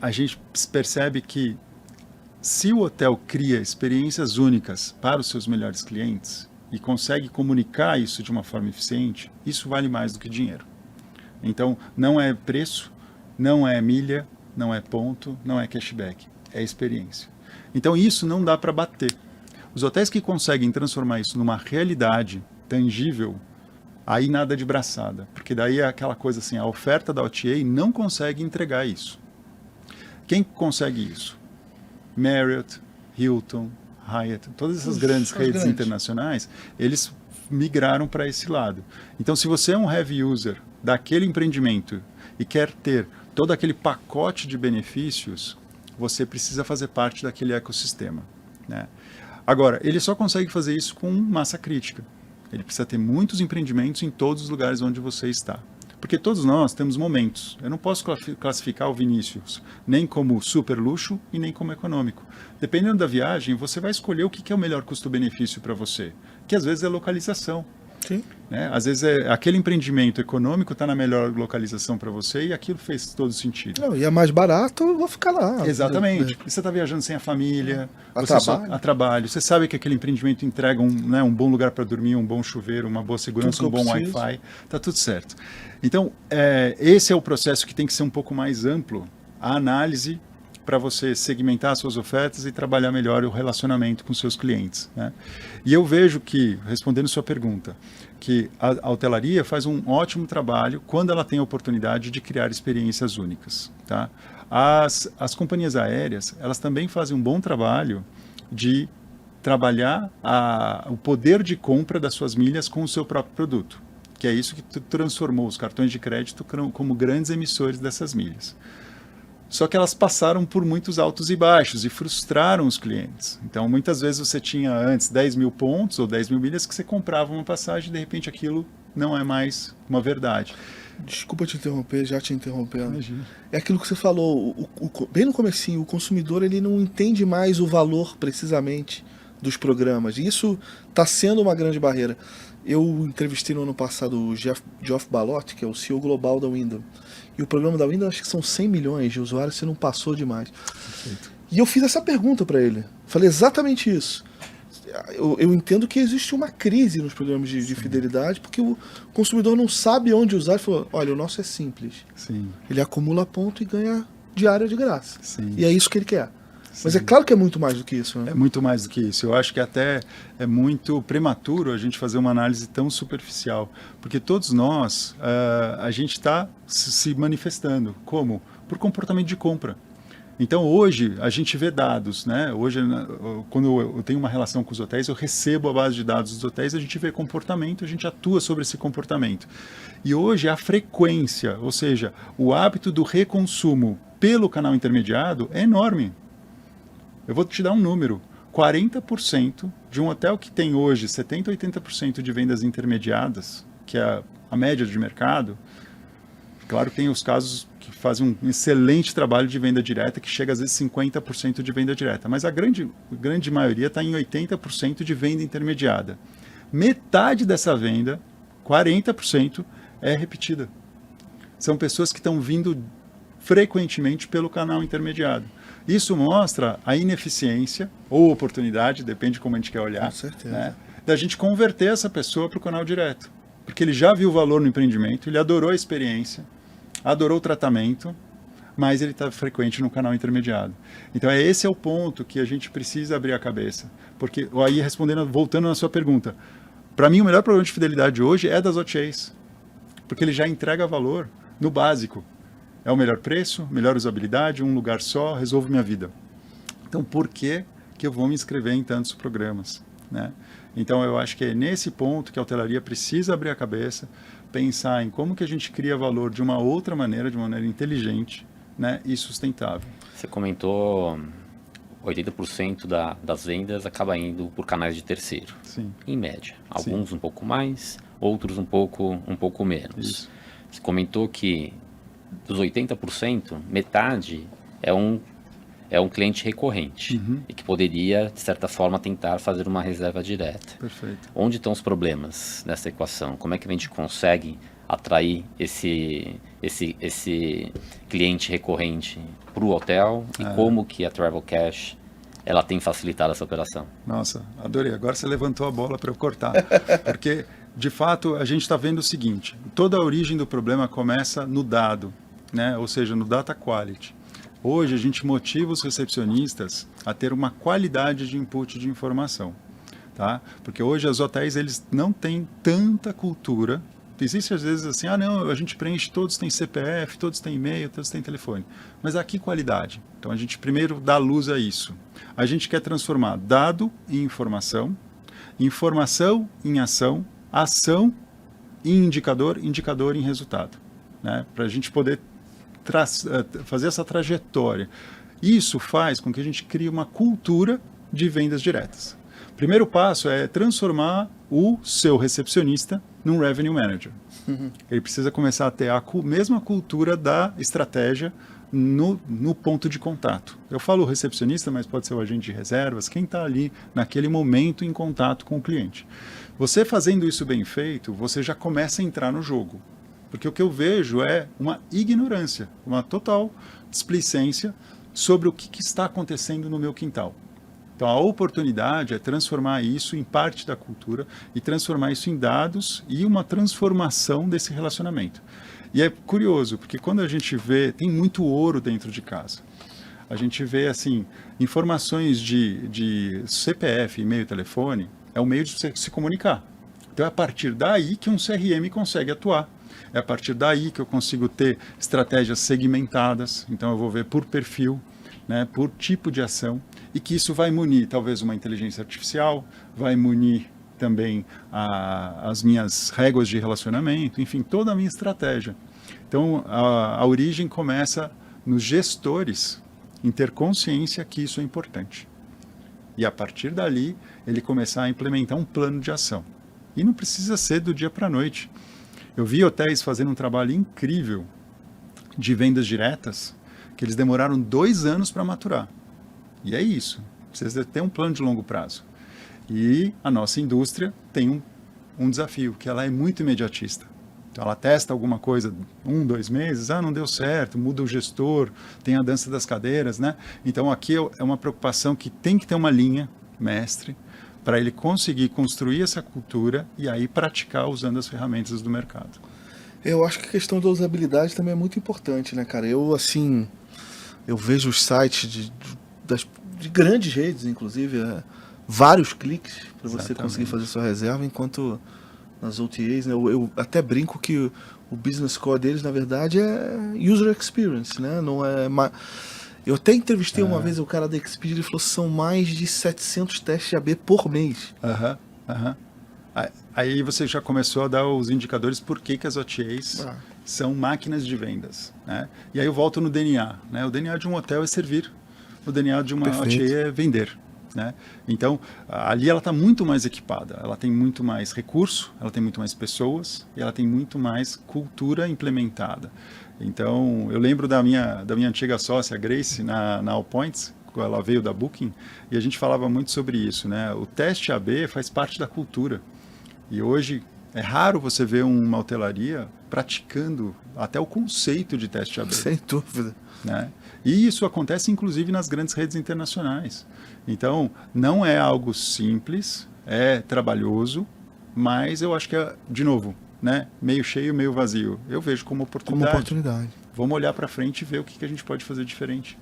A gente percebe que se o hotel cria experiências únicas para os seus melhores clientes e consegue comunicar isso de uma forma eficiente, isso vale mais do que dinheiro. Então, não é preço, não é milha, não é ponto, não é cashback, é experiência. Então, isso não dá para bater. Os hotéis que conseguem transformar isso numa realidade tangível, aí nada de braçada, porque daí é aquela coisa assim, a oferta da OTA não consegue entregar isso. Quem consegue isso? Marriott, Hilton, Hyatt, todas essas grandes redes internacionais, eles migraram para esse lado. Então, se você é um heavy user daquele empreendimento e quer ter todo aquele pacote de benefícios, você precisa fazer parte daquele ecossistema, né? Agora, ele só consegue fazer isso com massa crítica. Ele precisa ter muitos empreendimentos em todos os lugares onde você está. Porque todos nós temos momentos. Eu não posso classificar o Vinícius nem como super luxo e nem como econômico. Dependendo da viagem, você vai escolher o que é o melhor custo-benefício para você, que às vezes é localização. Sim. Né? Às vezes aquele empreendimento econômico está na melhor localização para você e aquilo fez todo sentido. Não, e é mais barato, eu vou ficar lá. Exatamente. E você está viajando sem a família, a trabalho. Você sabe que aquele empreendimento entrega um bom lugar para dormir, um bom chuveiro, uma boa segurança, um bom Wi-Fi. Está tudo certo. Então, esse é o processo que tem que ser um pouco mais amplo, a análise para você segmentar as suas ofertas e trabalhar melhor o relacionamento com seus clientes, né? E eu vejo que, respondendo sua pergunta, que a hotelaria faz um ótimo trabalho quando ela tem a oportunidade de criar experiências únicas, tá? As companhias aéreas, elas também fazem um bom trabalho de trabalhar o poder de compra das suas milhas com o seu próprio produto, que é isso que transformou os cartões de crédito como grandes emissores dessas milhas. Só que elas passaram por muitos altos e baixos e frustraram os clientes. Então, muitas vezes você tinha antes 10 mil pontos ou 10 mil milhas que você comprava uma passagem e, de repente, aquilo não é mais uma verdade. Desculpa te interromper, já te interrompendo. Imagina. É aquilo que você falou, bem no comecinho, o consumidor ele não entende mais o valor, precisamente, dos programas. E isso está sendo uma grande barreira. Eu entrevistei no ano passado o Geoff Ballotti, que é o CEO global da Wyndham. E o programa da Wyndham, acho que são 100 milhões de usuários, você não passou demais. Perfeito. E eu fiz essa pergunta para ele. Falei exatamente isso. Eu entendo que existe uma crise nos programas de fidelidade, porque o consumidor não sabe onde usar. Ele falou, olha, o nosso é simples. Sim. Ele acumula ponto e ganha diária de graça. Sim. E é isso que ele quer. Sim. Mas é claro que é muito mais do que isso, né? É muito mais do que isso. Eu acho que até é muito prematuro a gente fazer uma análise tão superficial, porque todos nós, a gente está se manifestando. Como? Por comportamento de compra. Então, hoje, a gente vê dados, né? Hoje, quando eu tenho uma relação com os hotéis, eu recebo a base de dados dos hotéis, a gente vê comportamento, a gente atua sobre esse comportamento. E hoje, a frequência, ou seja, o hábito do reconsumo pelo canal intermediado é enorme. Eu vou te dar um número. 40% de um hotel que tem hoje 70%, 80% de vendas intermediadas, que é a média de mercado. Claro que tem os casos que fazem um excelente trabalho de venda direta, que chega às vezes 50% de venda direta. Mas a grande maioria está em 80% de venda intermediada. Metade dessa venda, 40%, é repetida. São pessoas que estão vindo frequentemente pelo canal intermediado. Isso mostra a ineficiência ou oportunidade, depende de como a gente quer olhar, com certeza, né, da gente converter essa pessoa para o canal direto. Porque ele já viu o valor no empreendimento, ele adorou a experiência, adorou o tratamento, mas ele está frequente no canal intermediado. Então, esse é o ponto que a gente precisa abrir a cabeça. Porque, aí voltando na sua pergunta, para mim o melhor programa de fidelidade hoje é das OTAs, porque ele já entrega valor no básico. É o melhor preço, melhor usabilidade, um lugar só, resolve minha vida. Então, por que eu vou me inscrever em tantos programas, né? Então, eu acho que é nesse ponto que a hotelaria precisa abrir a cabeça, pensar em como que a gente cria valor de uma outra maneira, de uma maneira inteligente, né, e sustentável. Você comentou 80% das vendas acaba indo por canais de terceiro. Sim. Em média. Alguns um pouco mais, outros um pouco menos. Isso. Você comentou que dos 80%, metade é um é um cliente recorrente e que poderia, de certa forma, tentar fazer uma reserva direta. Perfeito. Onde estão os problemas nessa equação? Como é que a gente consegue atrair esse cliente recorrente para o hotel e como que a Travel Cash ela tem facilitado essa operação? Nossa, adorei. Agora você levantou a bola para eu cortar. Porque, de fato, a gente está vendo o seguinte, toda a origem do problema começa no dado, né? Ou seja, no data quality. Hoje a gente motiva os recepcionistas a ter uma qualidade de input de informação, tá? Porque hoje os hotéis eles não têm tanta cultura. Existe às vezes assim, não, a gente preenche, todos têm CPF, todos têm e-mail, todos têm telefone. Mas aqui qualidade. Então a gente primeiro dá luz a isso. A gente quer transformar dado em informação, informação em ação, ação em indicador, indicador em resultado, né? Para a gente poder fazer essa trajetória. Isso faz com que a gente crie uma cultura de vendas diretas. O primeiro passo é transformar o seu recepcionista num revenue manager. Ele precisa começar a ter a mesma cultura da estratégia no ponto de contato. Eu falo recepcionista, mas pode ser o agente de reservas, quem está ali naquele momento em contato com o cliente. Você fazendo isso bem feito, você já começa a entrar no jogo. Porque o que eu vejo é uma ignorância, uma total displicência sobre o que está acontecendo no meu quintal. Então, a oportunidade é transformar isso em parte da cultura e transformar isso em dados e uma transformação desse relacionamento. E é curioso, porque quando a gente vê, tem muito ouro dentro de casa. A gente vê, assim, informações de CPF, e-mail, telefone, é o meio de você se comunicar. Então, é a partir daí que um CRM consegue atuar. É a partir daí que eu consigo ter estratégias segmentadas. Então, eu vou ver por perfil, né, por tipo de ação, e que isso vai munir talvez uma inteligência artificial, vai munir também as minhas réguas de relacionamento, enfim, toda a minha estratégia. Então, a origem começa nos gestores em ter consciência que isso é importante. E a partir dali, ele começar a implementar um plano de ação. E não precisa ser do dia para a noite. Eu vi hotéis fazendo um trabalho incrível de vendas diretas, que eles demoraram 2 anos para maturar. E é isso. Precisa ter um plano de longo prazo. E a nossa indústria tem um desafio, que ela é muito imediatista. Então ela testa alguma coisa 1, 2 meses, não deu certo, muda o gestor, tem a dança das cadeiras, né? Então aqui é uma preocupação que tem que ter uma linha mestre para ele conseguir construir essa cultura e aí praticar usando as ferramentas do mercado. Eu acho que a questão da usabilidade também é muito importante, né, cara? Eu vejo os sites de grandes redes, inclusive, vários cliques para você conseguir fazer sua reserva, enquanto nas OTAs, né, eu até brinco que o business core deles, na verdade, é user experience, né? Não é eu até entrevistei uma vez o cara da Expedia, ele falou que são mais de 700 testes de AB por mês. Aí você já começou a dar os indicadores por que as OTAs são máquinas de vendas, né? E aí eu volto no DNA, né? O DNA de um hotel é servir, o DNA de uma OTA é vender, né? Então, ali ela está muito mais equipada, ela tem muito mais recurso, ela tem muito mais pessoas e ela tem muito mais cultura implementada. Então, eu lembro da minha antiga sócia, Grace, na Allpoints, ela veio da Booking, e a gente falava muito sobre isso, né? O teste AB faz parte da cultura. E hoje é raro você ver uma hotelaria praticando até o conceito de teste AB. Sem dúvida. Né? E isso acontece inclusive nas grandes redes internacionais. Então, não é algo simples, é trabalhoso, mas eu acho que é, de novo, né? Meio cheio, meio vazio. Eu vejo como oportunidade. Vamos olhar para frente e ver o que a gente pode fazer diferente.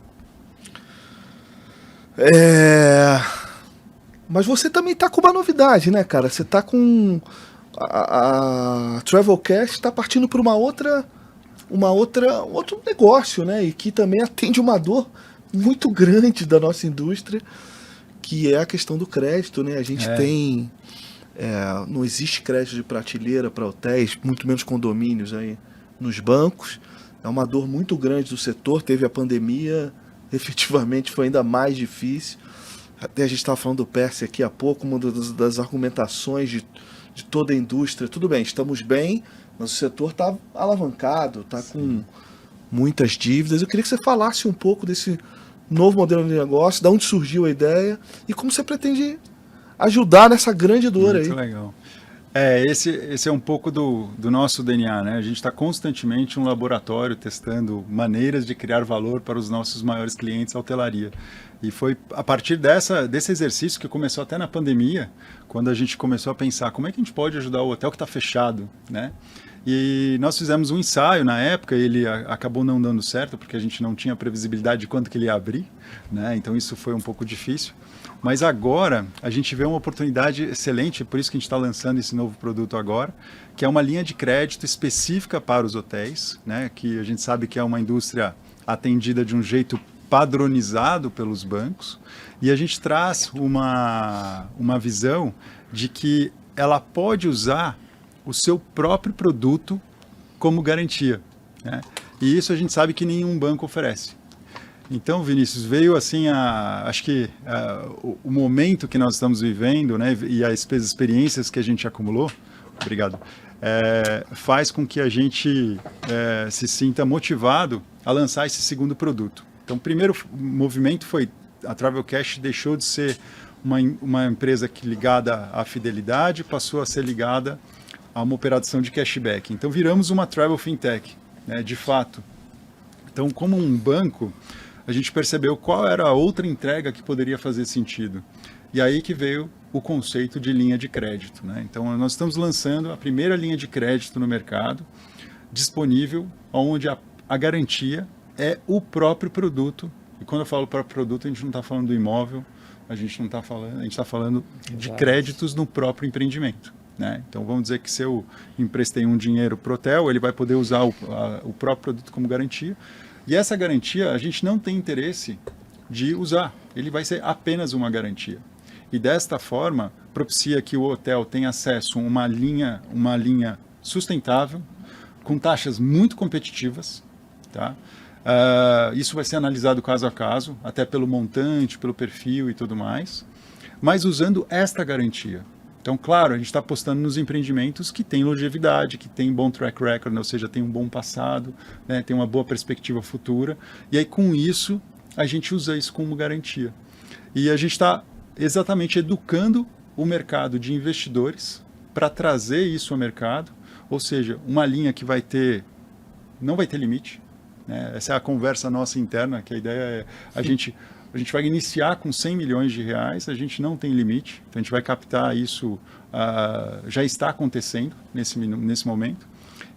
Mas você também tá com uma novidade, né, cara? Você tá com... A Travel Cash está partindo para um outro negócio, né? E que também atende uma dor muito grande da nossa indústria, que é a questão do crédito, né? A gente tem... não existe crédito de prateleira para hotéis, muito menos condomínios aí nos bancos. É uma dor muito grande do setor. Teve a pandemia, efetivamente foi ainda mais difícil. Até a gente estava falando do Perse aqui há pouco, uma das argumentações de toda a indústria. Tudo bem, estamos bem, mas o setor está alavancado, está com muitas dívidas. Eu queria que você falasse um pouco desse novo modelo de negócio, de onde surgiu a ideia e como você pretende ajudar nessa grande dor aí. Muito legal. Esse é um pouco do nosso DNA, né? A gente está constantemente um laboratório testando maneiras de criar valor para os nossos maiores clientes, a hotelaria. E foi a partir desse exercício que começou até na pandemia, quando a gente começou a pensar como é que a gente pode ajudar o hotel que está fechado, né? E nós fizemos um ensaio na época, ele acabou não dando certo, porque a gente não tinha previsibilidade de quando que ele ia abrir, né? Então isso foi um pouco difícil. Mas agora a gente vê uma oportunidade excelente, por isso que a gente está lançando esse novo produto agora, que é uma linha de crédito específica para os hotéis, né? Que a gente sabe que é uma indústria atendida de um jeito padronizado pelos bancos, e a gente traz uma visão de que ela pode usar o seu próprio produto como garantia, né? E isso a gente sabe que nenhum banco oferece. Então, Vinícius, veio assim, acho que o momento que nós estamos vivendo, né, e as experiências que a gente acumulou, obrigado, faz com que a gente se sinta motivado a lançar esse segundo produto. Então, o primeiro movimento foi a Travel Cash deixou de ser uma empresa ligada à fidelidade, passou a ser ligada a uma operação de cashback. Então, viramos uma Travel Fintech, né, de fato. Então, como um banco, a gente percebeu qual era a outra entrega que poderia fazer sentido. E aí que veio o conceito de linha de crédito, né? Então, nós estamos lançando a primeira linha de crédito no mercado, disponível, onde a garantia é o próprio produto. E quando eu falo próprio produto, a gente não está falando do imóvel, a gente está falando de créditos no próprio empreendimento, né? Então, vamos dizer que se eu emprestei um dinheiro para o hotel, ele vai poder usar o próprio produto como garantia. E essa garantia, a gente não tem interesse de usar. Ele vai ser apenas uma garantia. E desta forma, propicia que o hotel tenha acesso a uma linha sustentável, com taxas muito competitivas, tá? Isso vai ser analisado caso a caso, até pelo montante, pelo perfil e tudo mais, mas usando esta garantia. Então, claro, a gente está apostando nos empreendimentos que têm longevidade, que têm bom track record, né? Ou seja, tem um bom passado, né? Tem uma boa perspectiva futura. E aí, com isso, a gente usa isso como garantia. E a gente está exatamente educando o mercado de investidores para trazer isso ao mercado, ou seja, uma linha que não vai ter limite, né? Essa é a conversa nossa interna, que a ideia é a gente vai iniciar com 100 milhões de reais, a gente não tem limite, então a gente vai captar isso, já está acontecendo nesse momento,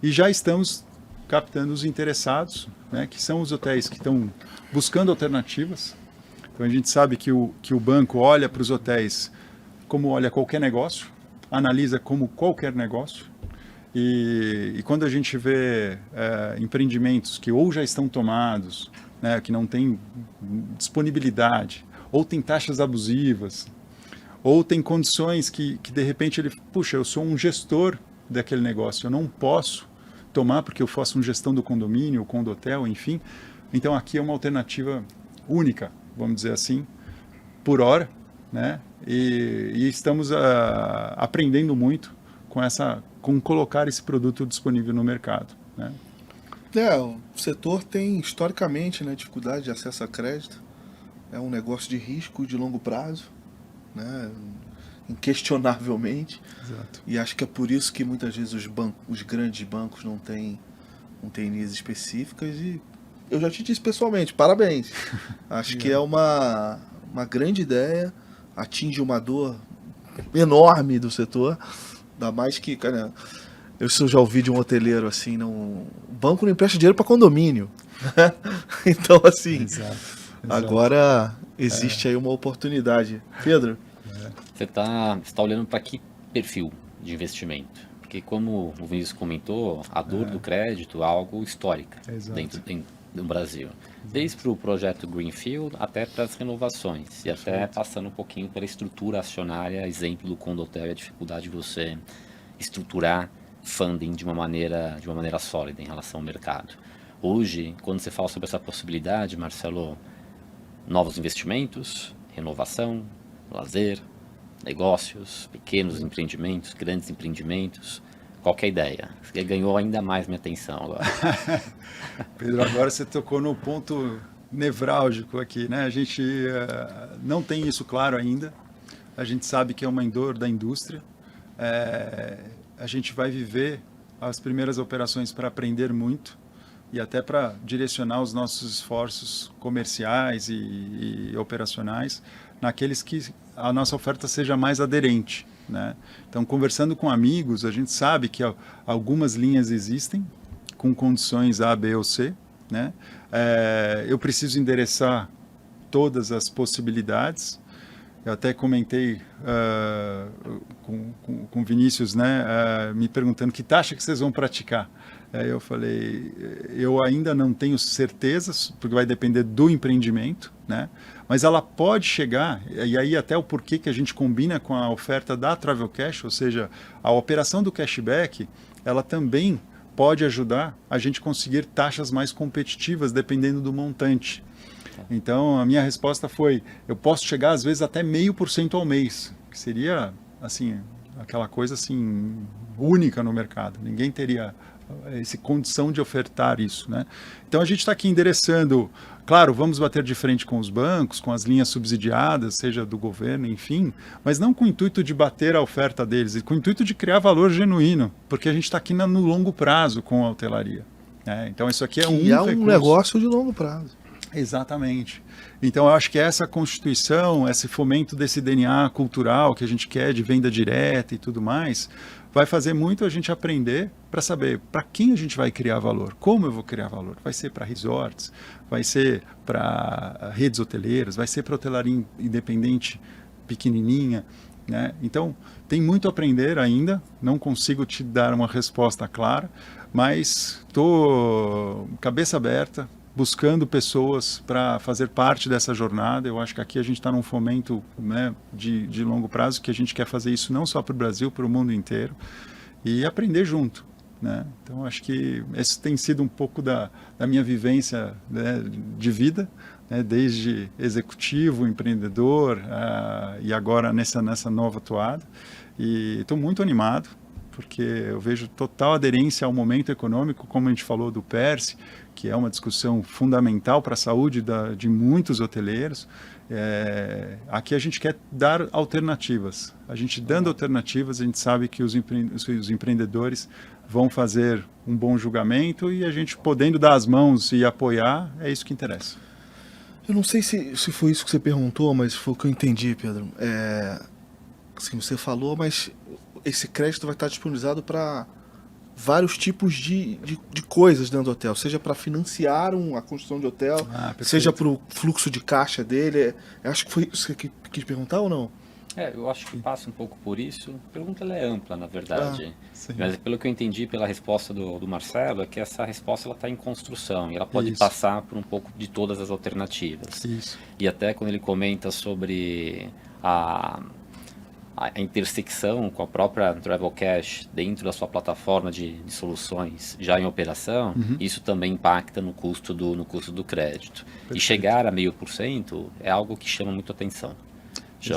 e já estamos captando os interessados, né, que são os hotéis que estão buscando alternativas. Então a gente sabe que o banco olha para os hotéis como olha qualquer negócio, analisa como qualquer negócio, e quando a gente vê empreendimentos que ou já estão tomados, né, que não tem disponibilidade, ou tem taxas abusivas, ou tem condições que de repente puxa, eu sou um gestor daquele negócio, eu não posso tomar porque eu faço uma gestão do condomínio, ou condotel, enfim. Então aqui é uma alternativa única, vamos dizer assim, por hora, né? E estamos aprendendo muito com colocar esse produto disponível no mercado, né? O setor tem historicamente, né, dificuldade de acesso a crédito. É um negócio de risco de longo prazo, né, inquestionavelmente. Exato. E acho que é por isso que muitas vezes os grandes bancos não têm linhas específicas. E eu já te disse pessoalmente, parabéns. Acho que é uma grande ideia, atinge uma dor enorme do setor. Ainda mais que, cara, eu já ouvi de um hoteleiro assim, o banco não empresta dinheiro para condomínio. Então, assim, Exato. Agora existe aí uma oportunidade. Pedro? Você está olhando para que perfil de investimento? Porque como o Vinícius comentou, a dor do crédito é algo histórica dentro do Brasil. Desde para o projeto Greenfield até para as renovações. E até passando um pouquinho pela estrutura acionária, exemplo do Condotel e a dificuldade de você estruturar funding de uma maneira sólida em relação ao mercado. Hoje, quando você fala sobre essa possibilidade, Marcelo, novos investimentos, renovação, lazer, negócios, pequenos empreendimentos, grandes empreendimentos, qualquer ideia. Você ganhou ainda mais minha atenção agora. Pedro, agora você tocou no ponto nevrálgico aqui, né? A gente não tem isso claro ainda. A gente sabe que é uma dor da indústria. A gente vai viver as primeiras operações para aprender muito e até para direcionar os nossos esforços comerciais e operacionais naqueles que a nossa oferta seja mais aderente, né? Então, conversando com amigos, a gente sabe que algumas linhas existem com condições A, B ou C, né? Eu preciso endereçar todas as possibilidades. Eu até comentei com o Vinícius, né, me perguntando que taxa que vocês vão praticar. Eu falei, eu ainda não tenho certezas, porque vai depender do empreendimento, né? Mas ela pode chegar, e aí até o porquê que a gente combina com a oferta da Travel Cash, ou seja, a operação do cashback, ela também pode ajudar a gente conseguir taxas mais competitivas, dependendo do montante. Então, a minha resposta foi, eu posso chegar às vezes até 0,5% ao mês, que seria, assim, aquela coisa assim, única no mercado. Ninguém teria essa condição de ofertar isso, né? Então, a gente está aqui endereçando, claro, vamos bater de frente com os bancos, com as linhas subsidiadas, seja do governo, enfim, mas não com o intuito de bater a oferta deles, e com o intuito de criar valor genuíno, porque a gente está aqui no longo prazo com a hotelaria, né? Então, isso aqui é um negócio de longo prazo. Exatamente. Então, eu acho que essa constituição, esse fomento desse DNA cultural que a gente quer de venda direta e tudo mais, vai fazer muito a gente aprender para saber para quem a gente vai criar valor, como eu vou criar valor. Vai ser para resorts, vai ser para redes hoteleiras, vai ser para hotelaria independente pequenininha, né? Então, tem muito a aprender ainda, não consigo te dar uma resposta clara, mas estou cabeça aberta, buscando pessoas para fazer parte dessa jornada. Eu acho que aqui a gente está num fomento, né, de longo prazo, que a gente quer fazer isso não só para o Brasil, para o mundo inteiro, e aprender junto, né? Então, acho que esse tem sido um pouco da minha vivência, né, de vida, né, desde executivo, empreendedor, e agora nessa nova toada. E estou muito animado, porque eu vejo total aderência ao momento econômico, como a gente falou do PERSE, que é uma discussão fundamental para a saúde de muitos hoteleiros. Aqui a gente quer dar alternativas. A gente dando alternativas, a gente sabe que os empreendedores vão fazer um bom julgamento e a gente podendo dar as mãos e apoiar, é isso que interessa. Eu não sei se foi isso que você perguntou, mas foi o que eu entendi, Pedro. Assim, você falou, mas esse crédito vai estar disponibilizado para vários tipos de coisas dentro do hotel, seja para financiar a construção de hotel, seja para o fluxo de caixa dele. Acho que foi isso que quis perguntar ou não? Eu acho que passa um pouco por isso. A pergunta ela é ampla, na verdade. Mas pelo que eu entendi pela resposta do Marcelo, é que essa resposta está em construção e ela pode passar por um pouco de todas as alternativas. Isso. E até quando ele comenta sobre a intersecção com a própria Travel Cash dentro da sua plataforma de soluções já em operação, isso também impacta no custo do crédito. Perfeito. E chegar a 0,5% é algo que chama muito atenção.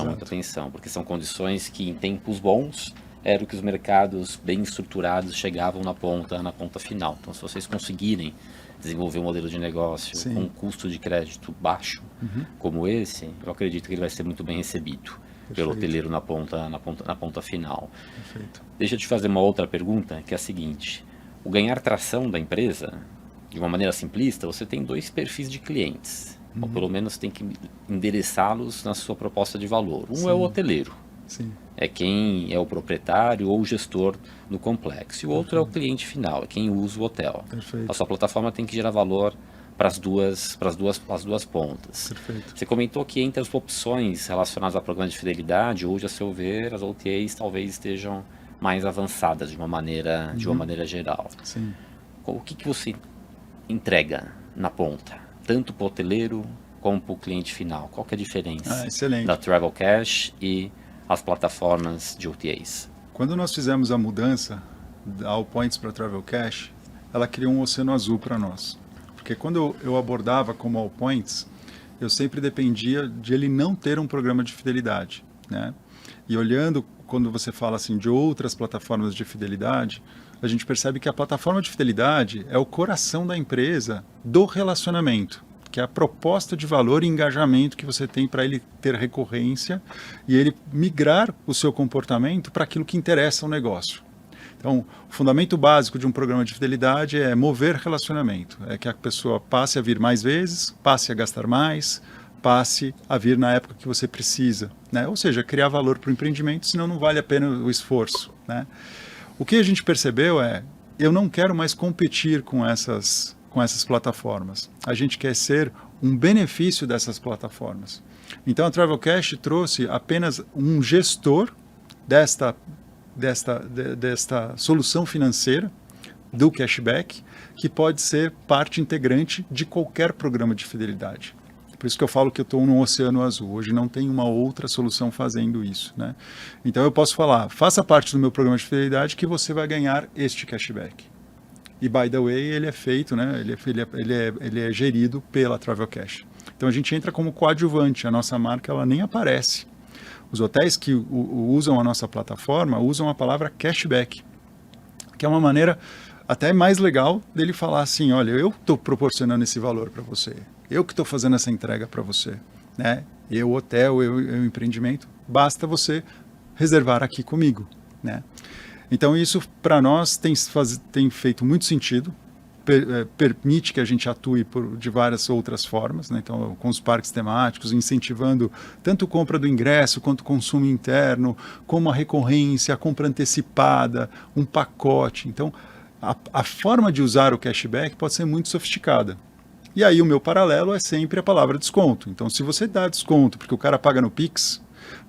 Muita atenção, porque são condições que em tempos bons eram que os mercados bem estruturados chegavam na ponta final. Então, se vocês conseguirem desenvolver um modelo de negócio com um custo de crédito baixo, como esse, eu acredito que ele vai ser muito bem recebido pelo hoteleiro na ponta final. Perfeito. Deixa eu te fazer uma outra pergunta, que é a seguinte: o ganhar tração da empresa, de uma maneira simplista, você tem dois perfis de clientes. Ou pelo menos tem que endereçá-los na sua proposta de valor. Um é o hoteleiro. Sim. É quem é o proprietário ou o gestor do complexo. E o outro é o cliente final, é quem usa o hotel. Perfeito. A sua plataforma tem que gerar valor para as duas pontas. Perfeito. Você comentou que entre as opções relacionadas ao programa de fidelidade, hoje, a seu ver, as OTAs talvez estejam mais avançadas de uma maneira geral. Sim. O que você entrega na ponta? Tanto para o hoteleiro como para o cliente final. Qual que é a diferença da Travel Cash e as plataformas de OTAs? Quando nós fizemos a mudança da All Points para Travel Cash, ela criou um oceano azul para nós. Porque quando eu abordava como All Points, eu sempre dependia de ele não ter um programa de fidelidade, né? E olhando, quando você fala assim de outras plataformas de fidelidade, a gente percebe que a plataforma de fidelidade é o coração da empresa do relacionamento, que é a proposta de valor e engajamento que você tem para ele ter recorrência e ele migrar o seu comportamento para aquilo que interessa ao negócio. Então, o fundamento básico de um programa de fidelidade é mover relacionamento, é que a pessoa passe a vir mais vezes, passe a gastar mais, passe a vir na época que você precisa, né? Ou seja, criar valor para o empreendimento, senão não vale a pena o esforço, né? O que a gente percebeu é, eu não quero mais competir com essas plataformas. A gente quer ser um benefício dessas plataformas. Então a Travelcash trouxe apenas um gestor desta solução financeira do cashback, que pode ser parte integrante de qualquer programa de fidelidade. Por isso que eu falo que eu estou no oceano azul. Hoje não tem uma outra solução fazendo isso, né? Então eu posso falar, faça parte do meu programa de fidelidade que você vai ganhar este cashback. E, by the way, ele é feito, né? Ele é gerido pela Travelcash. Então a gente entra como coadjuvante. A nossa marca ela nem aparece. Os hotéis que usam a nossa plataforma usam a palavra cashback, que é uma maneira até mais legal dele falar assim, olha, eu estou proporcionando esse valor para você. Eu que estou fazendo essa entrega para você, né? Eu, hotel, eu, empreendimento, basta você reservar aqui comigo, né? Então isso para nós tem feito muito sentido, permite que a gente atue de várias outras formas, né? Então com os parques temáticos, incentivando tanto compra do ingresso quanto consumo interno, como a recorrência, a compra antecipada, um pacote. Então a forma de usar o cashback pode ser muito sofisticada. E aí o meu paralelo é sempre a palavra desconto. Então, se você dá desconto porque o cara paga no Pix,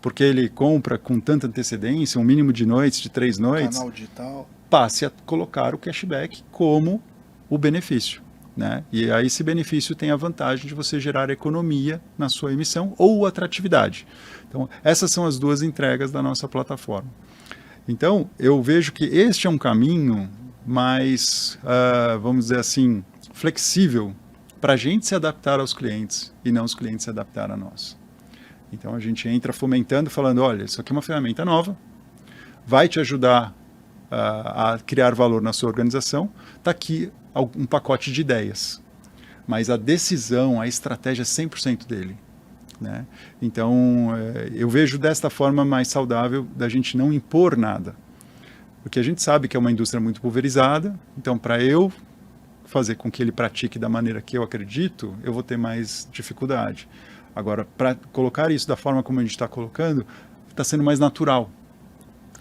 porque ele compra com tanta antecedência, um mínimo de noites, de 3 noites, Canal digital. Passe a colocar o cashback como o benefício, né? E aí esse benefício tem a vantagem de você gerar economia na sua emissão ou atratividade. Então, essas são as duas entregas da nossa plataforma. Então, eu vejo que este é um caminho mais, vamos dizer assim, flexível para a gente se adaptar aos clientes e não os clientes se adaptar a nós. Então a gente entra fomentando, falando, olha, isso aqui é uma ferramenta nova, vai te ajudar a criar valor na sua organização, está aqui um pacote de ideias, mas a decisão, a estratégia é 100% dele, né? Então eu vejo desta forma mais saudável da gente não impor nada, porque a gente sabe que é uma indústria muito pulverizada, então para eu fazer com que ele pratique da maneira que eu acredito, eu vou ter mais dificuldade. Agora, para colocar isso da forma como a gente está colocando, está sendo mais natural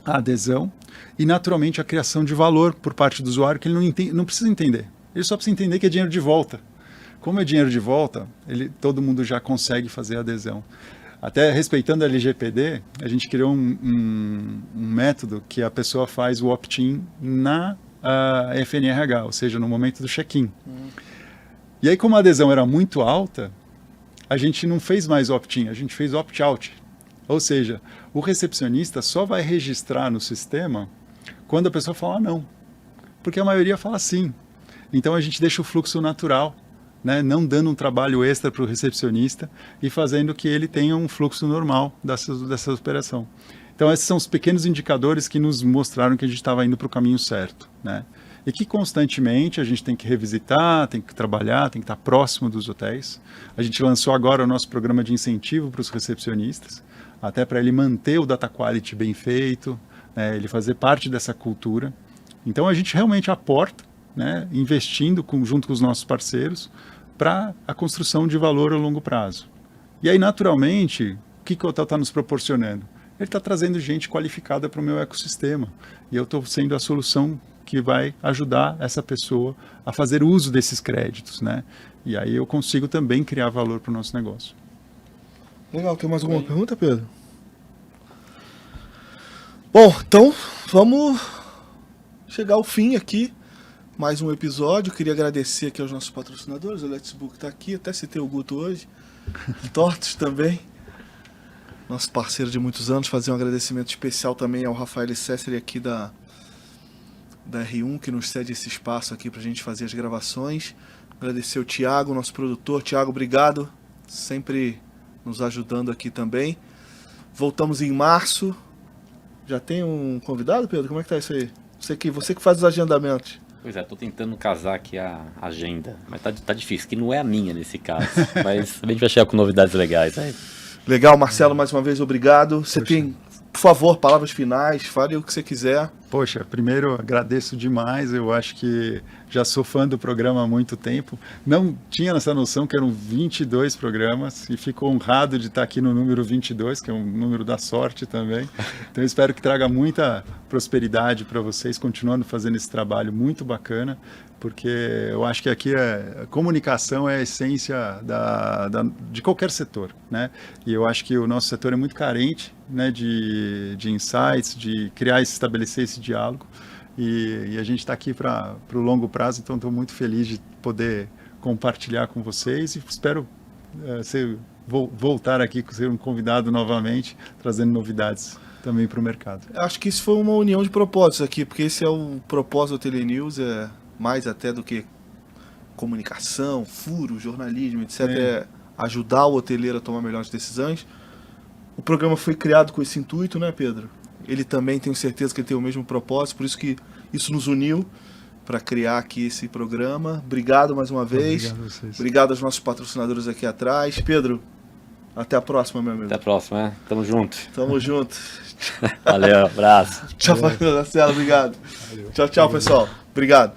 a adesão e, naturalmente, a criação de valor por parte do usuário, que ele não precisa entender. Ele só precisa entender que é dinheiro de volta. Como é dinheiro de volta, todo mundo já consegue fazer a adesão. Até respeitando a LGPD, a gente criou um método que a pessoa faz o opt-in na FNRH, ou seja, no momento do check-in. E aí, como a adesão era muito alta, a gente não fez mais opt-in, a gente fez opt-out. Ou seja, o recepcionista só vai registrar no sistema quando a pessoa falar não, porque a maioria fala sim. Então a gente deixa o fluxo natural, né? Não dando um trabalho extra para o recepcionista e fazendo que ele tenha um fluxo normal dessa operação. Então esses são os pequenos indicadores que nos mostraram que a gente estava indo para o caminho certo, né? E que constantemente a gente tem que revisitar, tem que trabalhar, tem que estar próximo dos hotéis. A gente lançou agora o nosso programa de incentivo para os recepcionistas, até para ele manter o data quality bem feito, né? Ele fazer parte dessa cultura. Então a gente realmente aporta, né? Investindo junto com os nossos parceiros para a construção de valor a longo prazo. E aí, naturalmente, o que o hotel está nos proporcionando? Ele está trazendo gente qualificada para o meu ecossistema. E eu estou sendo a solução que vai ajudar essa pessoa a fazer uso desses créditos, né? E aí eu consigo também criar valor para o nosso negócio. Legal, tem mais alguma pergunta, Pedro? Bom, então vamos chegar ao fim aqui. Mais um episódio. Queria agradecer aqui aos nossos patrocinadores. O Let's Book está aqui, até citei o Guto hoje. Tortos também. Nosso parceiro de muitos anos. Fazer um agradecimento especial também ao Rafael Cesseri aqui da R1, que nos cede esse espaço aqui para a gente fazer as gravações. Agradecer o Thiago, nosso produtor. Thiago, obrigado. Sempre nos ajudando aqui também. Voltamos em março. Já tem um convidado, Pedro? Como é que tá isso aí? Você que faz os agendamentos. Pois é, tô tentando casar aqui a agenda, mas tá difícil, que não é a minha nesse caso. Mas a gente vai chegar com novidades legais aí. Legal, Marcelo, mais uma vez, obrigado. Você Poxa. tem, por favor, palavras finais, fale o que você quiser. Poxa, primeiro agradeço demais, eu acho que já sou fã do programa há muito tempo. Não tinha essa noção que eram 22 programas e fico honrado de estar aqui no número 22, que é um número da sorte também. Então eu espero que traga muita prosperidade para vocês, continuando fazendo esse trabalho muito bacana, porque eu acho que aqui a comunicação é a essência de qualquer setor, né? E eu acho que o nosso setor é muito carente, né, de insights, de criar e estabelecer esse diálogo, e a gente está aqui para o longo prazo, então estou muito feliz de poder compartilhar com vocês e espero voltar aqui, ser um convidado novamente, trazendo novidades também para o mercado. Acho que isso foi uma união de propósitos aqui, porque esse é o propósito do Telenews, é mais até do que comunicação, furo, jornalismo, etc. É ajudar o hoteleiro a tomar melhores decisões. O programa foi criado com esse intuito, né, Pedro? Ele também, tenho certeza que ele tem o mesmo propósito, por isso que isso nos uniu para criar aqui esse programa. Obrigado mais uma vez. Obrigado a vocês. Obrigado aos nossos patrocinadores aqui atrás. Pedro, até a próxima, meu amigo. Até a próxima, né? Tamo junto. Tamo junto. Valeu, abraço. Tchau, Marcelo. Obrigado. Valeu. Tchau, tchau, pessoal. Obrigado.